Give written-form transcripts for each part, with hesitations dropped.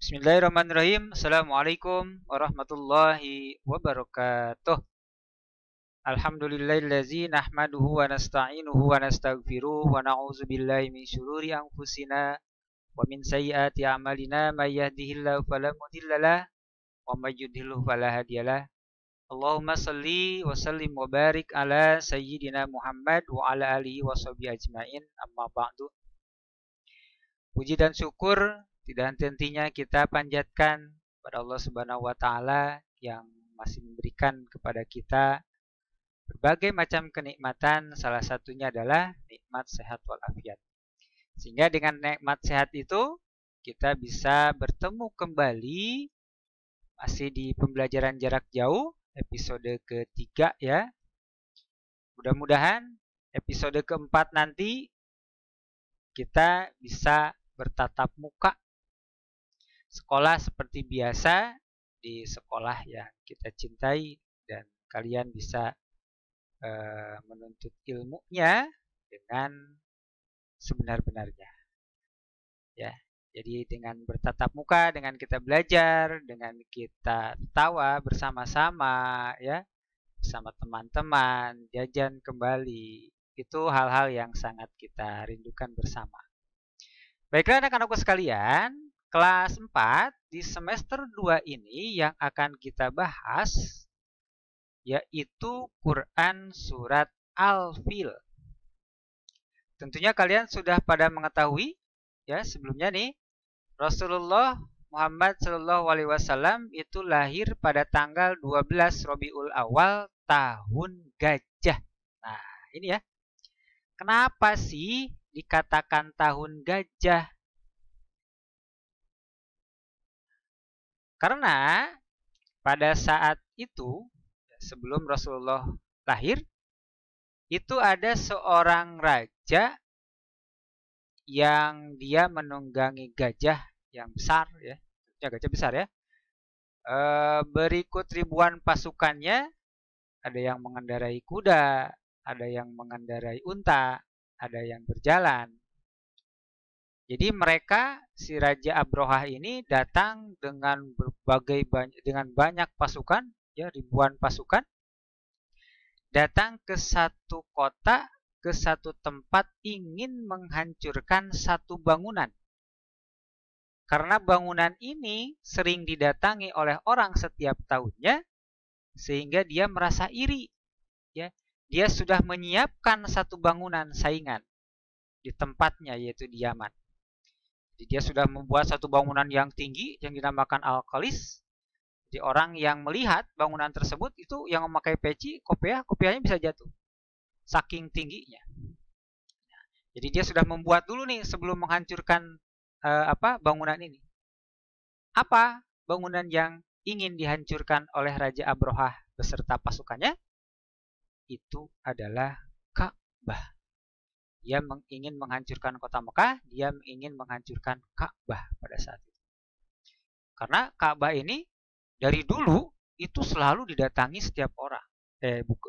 Bismillahirrahmanirrahim. Assalamualaikum warahmatullahi wabarakatuh. Alhamdulillahillazi nahmaduhu wa nasta'inuhu wa nastaghfiruh wa na'udzu billahi min syururi anfusina wa min sayyiati a'malina may yahdihillahu fala mudhillalah wa may yudhlil fala hadiyalah. Allahumma shalli wa sallim wa barik ala sayyidina Muhammad wa ala alihi wa sahbihi ajmain. Amma ba'du. Puji dan syukur tidak henti-hentinya kita panjatkan kepada Allah Subhanahu wa taala yang masih memberikan kepada kita berbagai macam kenikmatan, salah satunya adalah nikmat sehat walafiat. Sehingga dengan nikmat sehat itu kita bisa bertemu kembali masih di pembelajaran jarak jauh episode ketiga ya. Mudah-mudahan episode keempat nanti kita bisa bertatap muka sekolah seperti biasa di sekolah yang kita cintai dan kalian bisa menuntut ilmunya dengan sebenar-benarnya ya. Jadi dengan bertatap muka, dengan kita belajar, dengan kita tawa bersama-sama ya, bersama teman-teman, jajan kembali, itu hal-hal yang sangat kita rindukan bersama. Baiklah anak-anakku sekalian, kelas 4 di semester 2 ini yang akan kita bahas yaitu Quran Surat Al-Fil. Tentunya kalian sudah pada mengetahui ya, sebelumnya nih Rasulullah Muhammad SAW itu lahir pada tanggal 12 Rabiul Awal tahun gajah. Nah ini ya, kenapa sih dikatakan tahun gajah? Karena pada saat itu sebelum Rasulullah lahir itu ada seorang raja yang dia menunggangi gajah yang besar ya, gajah besar ya. Berikut ribuan pasukannya, ada yang mengendarai kuda, ada yang mengendarai unta, ada yang berjalan. Jadi mereka, si Raja Abrahah ini datang dengan banyak pasukan, ya ribuan pasukan, datang ke satu kota, ke satu tempat ingin menghancurkan satu bangunan. Karena bangunan ini sering didatangi oleh orang setiap tahunnya, sehingga dia merasa iri. Ya, dia sudah menyiapkan satu bangunan saingan di tempatnya, yaitu di Yaman. Jadi dia sudah membuat satu bangunan yang tinggi yang dinamakan Al-Qalis. Jadi orang yang melihat bangunan tersebut itu yang memakai peci, kopiahnya bisa jatuh. Saking tingginya. Jadi dia sudah membuat dulu nih sebelum menghancurkan bangunan ini. Apa bangunan yang ingin dihancurkan oleh Raja Abrahah beserta pasukannya? Itu adalah Ka'bah. Dia ingin menghancurkan kota Mekah, dia ingin menghancurkan Ka'bah pada saat itu. Karena Ka'bah ini dari dulu itu selalu didatangi setiap orang.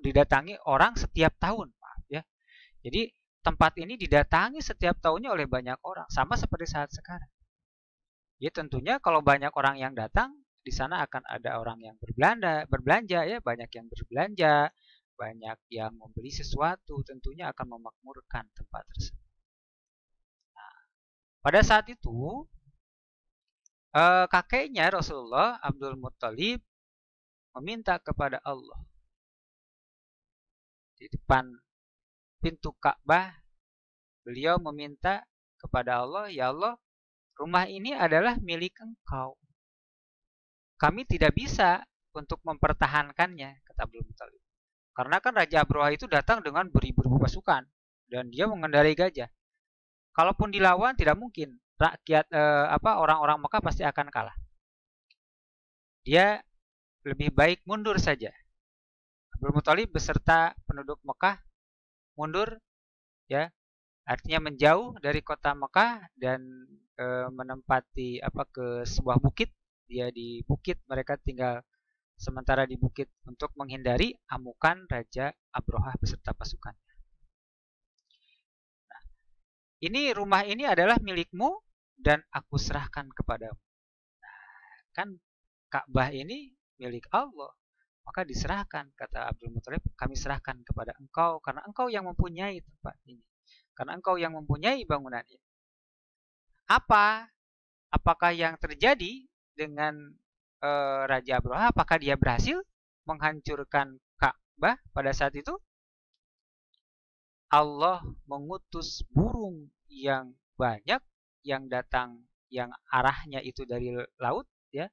Didatangi orang setiap tahun, maaf ya. Jadi tempat ini didatangi setiap tahunnya oleh banyak orang, sama seperti saat sekarang. Ya tentunya kalau banyak orang yang datang, di sana akan ada orang yang berbelanja ya, banyak yang berbelanja, banyak yang membeli sesuatu, tentunya akan memakmurkan tempat tersebut. Nah, pada saat itu kakeknya Rasulullah Abdul Muttalib meminta kepada Allah di depan pintu Ka'bah. Beliau meminta kepada Allah, ya Allah, rumah ini adalah milik Engkau. Kami tidak bisa untuk mempertahankannya, kata Abdul Muttalib. Karena kan Raja Abrahah itu datang dengan beribu-ribu pasukan dan dia mengendarai gajah. Kalaupun dilawan tidak mungkin, rakyat orang-orang Mekah pasti akan kalah. Dia lebih baik mundur saja. Abdul Muttalib beserta penduduk Mekah mundur ya, artinya menjauh dari kota Mekah dan menempati ke sebuah bukit. Dia di bukit, mereka tinggal sementara di bukit untuk menghindari amukan Raja Abrahah beserta pasukannya. Nah, rumah ini adalah milikmu dan aku serahkan kepadamu. Nah, Kan Ka'bah ini milik Allah. Maka diserahkan, kata Abdul Muthalib, kami serahkan kepada engkau karena engkau yang mempunyai tempat ini. Karena engkau yang mempunyai bangunan ini. Apakah yang terjadi dengan Raja Abraha? Apakah dia berhasil menghancurkan Ka'bah pada saat itu? Allah mengutus burung yang banyak yang datang, yang arahnya itu dari laut, ya,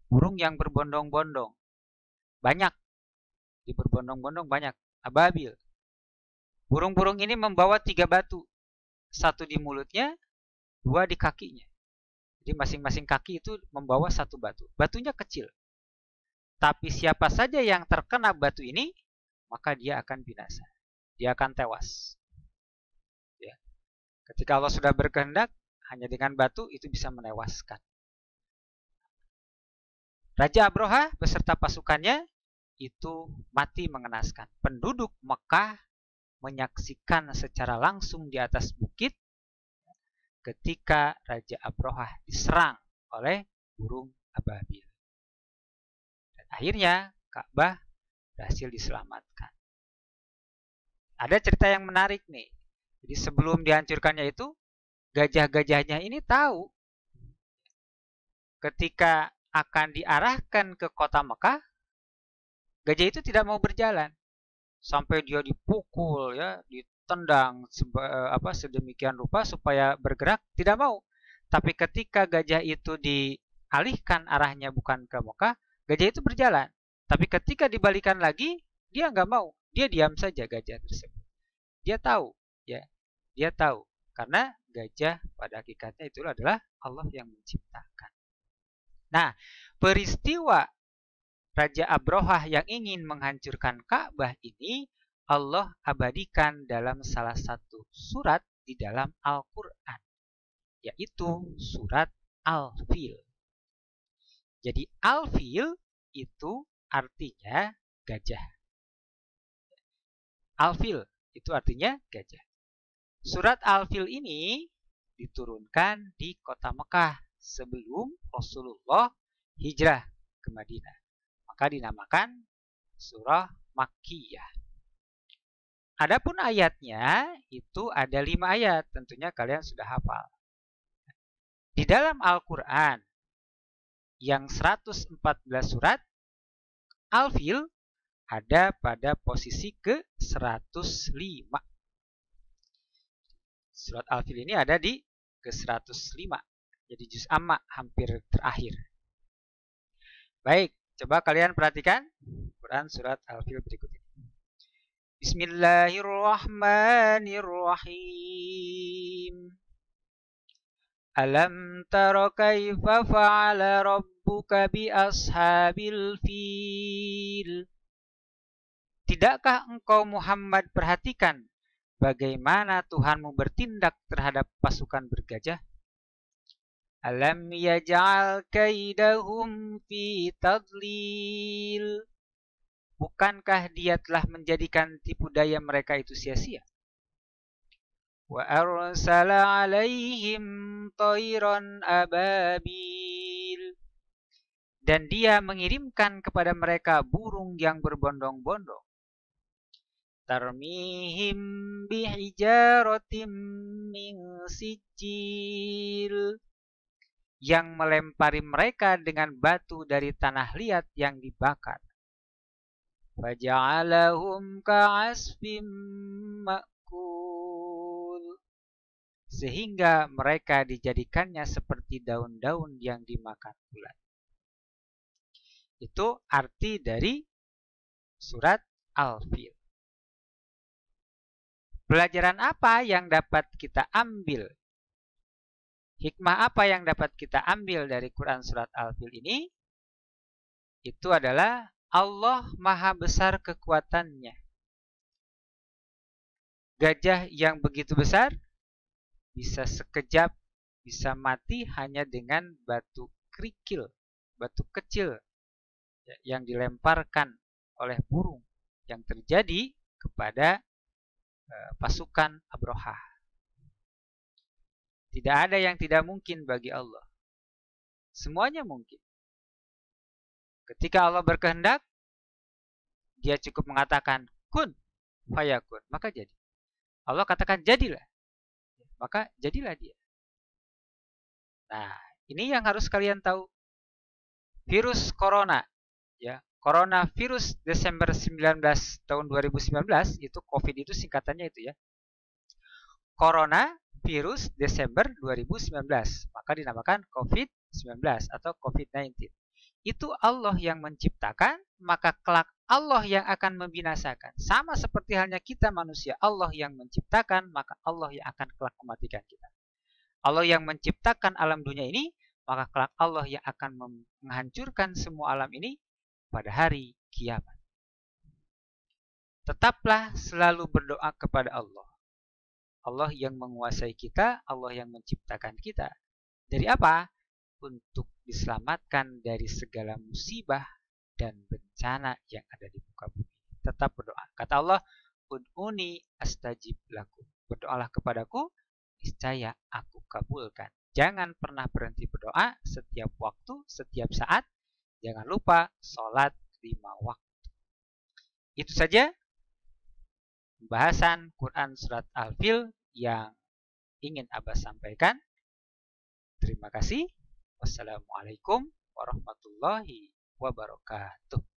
burung yang berbondong-bondong, banyak, di berbondong-bondong banyak, ababil. Burung-burung ini membawa 3 batu, 1 di mulutnya, 2 di kakinya. Jadi masing-masing kaki itu membawa 1 batu. Batunya kecil. Tapi siapa saja yang terkena batu ini, maka dia akan binasa. Dia akan tewas. Ya. Ketika Allah sudah berkehendak, hanya dengan batu itu bisa menewaskan. Raja Abraha beserta pasukannya itu mati mengenaskan. Penduduk Mekah menyaksikan secara langsung di atas bukit ketika Raja Abraha diserang oleh burung ababil. Dan akhirnya Ka'bah berhasil diselamatkan. Ada cerita yang menarik nih. Jadi sebelum dihancurkannya itu, gajah-gajahnya ini tahu ketika akan diarahkan ke kota Mekah, gajah itu tidak mau berjalan. Sampai dia dipukul, ya, ditendang sedemikian rupa supaya bergerak, tidak mau. Tapi ketika gajah itu dialihkan arahnya bukan ke Mekah, gajah itu berjalan. Tapi ketika dibalikan lagi, dia nggak mau. Dia diam saja, gajah tersebut. Dia tahu, ya, dia tahu. Karena gajah pada hakikatnya itu adalah Allah yang menciptakan. Nah, peristiwa Raja Abraha yang ingin menghancurkan Ka'bah ini Allah abadikan dalam salah satu surat di dalam Al-Quran, yaitu surat Al-Fil. Jadi Al-Fil itu artinya gajah. Al-Fil itu artinya gajah. Surat Al-Fil ini diturunkan di kota Mekah sebelum Rasulullah hijrah ke Madinah. Maka dinamakan surah Makkiyah. Adapun ayatnya itu ada 5 ayat, tentunya kalian sudah hafal. Di dalam Al-Quran yang 114 surat, Al-Fil ada pada posisi ke-105. Surat Al-Fil ini ada di ke-105. Jadi juz amma, hampir terakhir. Baik, coba kalian perhatikan Quran surat Al-Fil berikut ini. Bismillahirrahmanirrahim. Alam tara kaifa fa'ala rabbuka bi ashabil fil. Tidakkah engkau Muhammad perhatikan bagaimana Tuhanmu bertindak terhadap pasukan bergajah? Alam yaj'al kaidahum fi tadlil. Bukankah dia telah menjadikan tipu daya mereka itu sia-sia? Wa arsala alaihim tayran ababil. Dan dia mengirimkan kepada mereka burung yang berbondong-bondong. Tarmihim bihijaratim min sijil. Yang melempari mereka dengan batu dari tanah liat yang dibakar. Faja'alahum ka'asfim ma'kul. Sehingga mereka dijadikannya seperti daun-daun yang dimakan ulat. Itu arti dari surat Al-Fil. Pelajaran apa yang dapat kita ambil? Hikmah apa yang dapat kita ambil dari Quran surat Al-Fil ini? Itu adalah Allah maha besar kekuatannya. Gajah yang begitu besar bisa sekejap bisa mati hanya dengan batu kerikil, batu kecil yang dilemparkan oleh burung yang terjadi kepada pasukan Abraha. Tidak ada yang tidak mungkin bagi Allah. Semuanya mungkin. Ketika Allah berkehendak, dia cukup mengatakan kun fayakun, maka jadi. Allah katakan jadilah, maka jadilah dia. Nah, ini yang harus kalian tahu. Virus corona, ya, coronavirus Desember 19 tahun 2019, itu COVID itu singkatannya itu ya. Corona virus Desember 2019, maka dinamakan COVID-19 atau COVID-19. Itu Allah yang menciptakan, maka kelak Allah yang akan membinasakan. Sama seperti halnya kita manusia, Allah yang menciptakan, maka Allah yang akan kelak mematikan kita. Allah yang menciptakan alam dunia ini, maka kelak Allah yang akan menghancurkan semua alam ini pada hari kiamat. Tetaplah selalu berdoa kepada Allah. Allah yang menguasai kita, Allah yang menciptakan kita. Dari apa? Untuk diselamatkan dari segala musibah dan bencana yang ada di muka bumi. Tetap berdoa. Kata Allah, ud'uni astajib lakum. Berdoalah kepadaku, niscaya aku kabulkan. Jangan pernah berhenti berdoa setiap waktu, setiap saat. Jangan lupa sholat 5 waktu. Itu saja pembahasan Quran Surat Al-Fil yang ingin Abah sampaikan. Terima kasih. Wassalamualaikum warahmatullahi wabarakatuh.